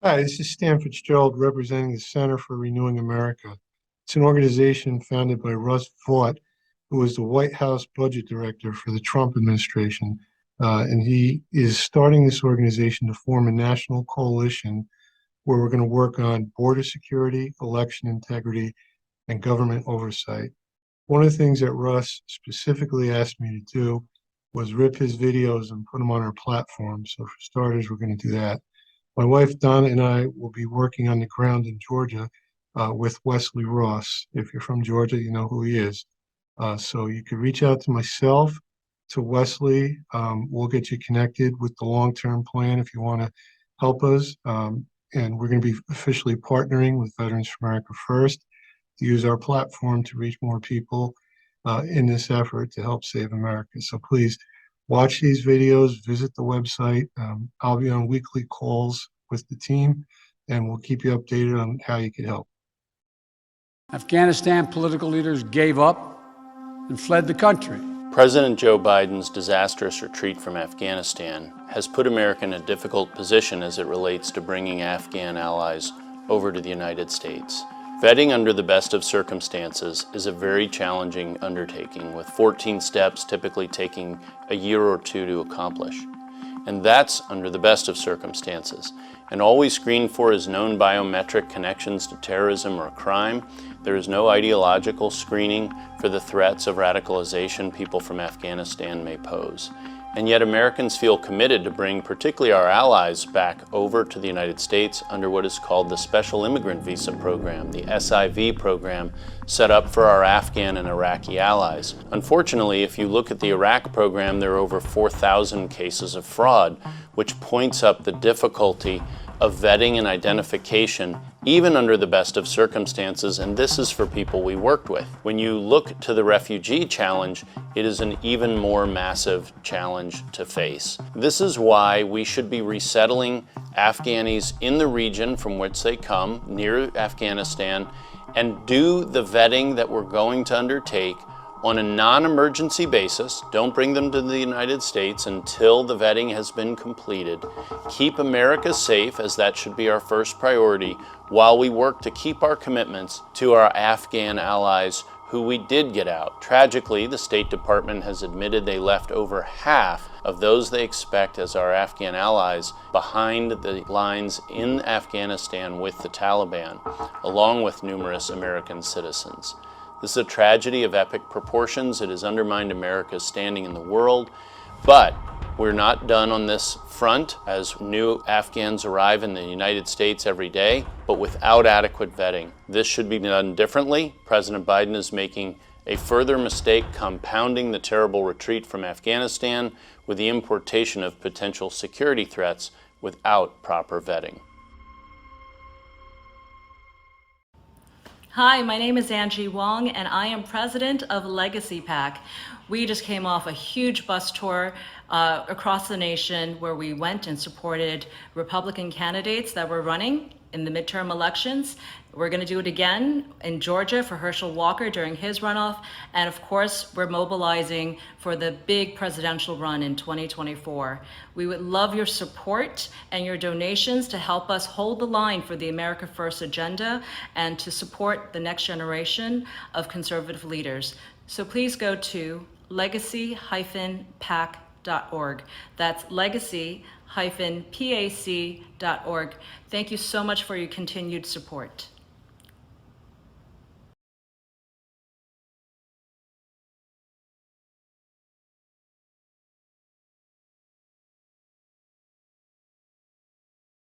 Hi, this is Stan Fitzgerald representing the Center for Renewing America. It's an organization founded by Russ, Vought, who was the White House budget director for the Trump administration. And he is starting this organization to form a national coalition where we're going to work on border security, election integrity, and government oversight. One of the things that Russ specifically asked me to do was rip his videos and put them on our platform. So for starters, we're going to do that. My wife Donna and I will be working on the ground in Georgia with Wesley Ross. If you're from Georgia, you know who he is. So you could reach out to myself, to Wesley. We'll get you connected with the long-term plan if you want to help us. And we're going to be officially partnering with Veterans for America First to use our platform to reach more people in this effort to help save America. So please watch these videos, visit the website. I'll be on weekly calls with the team, and we'll keep you updated on how you can help. Afghanistan political leaders gave up and fled the country. President Joe Biden's disastrous retreat from Afghanistan has put America in a difficult position as it relates to bringing Afghan allies over to the United States. Vetting under the best of circumstances is a very challenging undertaking, with 14 steps typically taking a year or two to accomplish. And that's under the best of circumstances. And all we screen for is known biometric connections to terrorism or crime. There is no ideological screening for the threats of radicalization people from Afghanistan may pose. And yet Americans feel committed to bring particularly our allies back over to the United States under what is called the Special Immigrant Visa Program, the SIV program, set up for our Afghan and Iraqi allies. Unfortunately, if you look at the Iraq program, there are over 4,000 cases of fraud, which points up the difficulty of vetting and identification, even under the best of circumstances, and this is for people we worked with. When you look to the refugee challenge, it is an even more massive challenge to face. This is why we should be resettling Afghanis in the region from which they come, near Afghanistan, and do the vetting that we're going to undertake on a non-emergency basis. Don't bring them to the United States until the vetting has been completed. Keep America safe, as that should be our first priority, while we work to keep our commitments to our Afghan allies who we did get out. Tragically, the State Department has admitted they left over half of those they expect as our Afghan allies behind the lines in Afghanistan with the Taliban, along with numerous American citizens. This is a tragedy of epic proportions. It has undermined America's standing in the world, but we're not done on this front as new Afghans arrive in the United States every day, but without adequate vetting. This should be done differently. President Biden is making a further mistake, compounding the terrible retreat from Afghanistan with the importation of potential security threats without proper vetting. Hi, my name is Angie Wong, and I am president of Legacy PAC. We just came off a huge bus tour across the nation where we went and supported Republican candidates that were running in the midterm elections. We're going to do it again in Georgia for Herschel Walker during his runoff. And of course, we're mobilizing for the big presidential run in 2024. We would love your support and your donations to help us hold the line for the America First agenda and to support the next generation of conservative leaders. So please go to legacy-pac.org. That's legacy-pac.org. Thank you so much for your continued support.